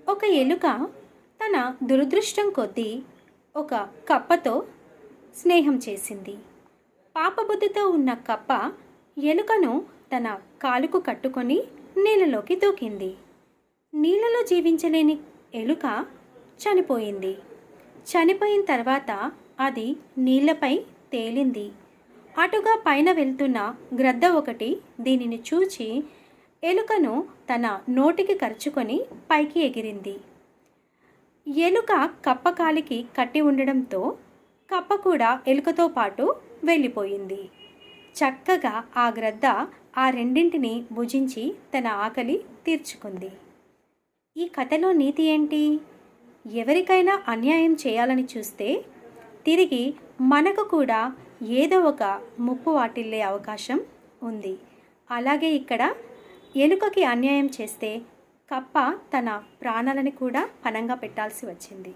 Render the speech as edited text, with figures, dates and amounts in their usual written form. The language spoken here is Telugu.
ఒక ఎలుక తన దురదృష్టం కొద్దీ ఒక కప్పతో స్నేహం చేసింది. పాపబుద్ధితో ఉన్న కప్ప ఎలుకను తన కాలుకు కట్టుకొని నీళ్ళలోకి దూకింది. నీళ్ళలో జీవించలేని ఎలుక చనిపోయింది. చనిపోయిన తర్వాత అది నీళ్లపై తేలింది. అటుగా పైన వెళ్తున్న గ్రద్ద ఒకటి దీనిని చూచి ఎలుకను తన నోటికి కరుచుకొని పైకి ఎగిరింది. ఎలుక కప్ప కాలికి కట్టి ఉండడంతో కప్ప కూడా ఎలుకతో పాటు వెళ్ళిపోయింది. చక్కగా ఆ గ్రద్ద ఆ రెండింటిని భుజించి తన ఆకలి తీర్చుకుంది. ఈ కథలో నీతి ఏంటి? ఎవరికైనా అన్యాయం చేయాలని చూస్తే తిరిగి మనకు కూడా ఏదో ఒక ముప్పు వాటిల్లే అవకాశం ఉంది. అలాగే ఇక్కడ ఎలుకకి అన్యాయం చేస్తే కప్ప తన ప్రాణాలని కూడా పణంగా పెట్టాల్సి వచ్చింది.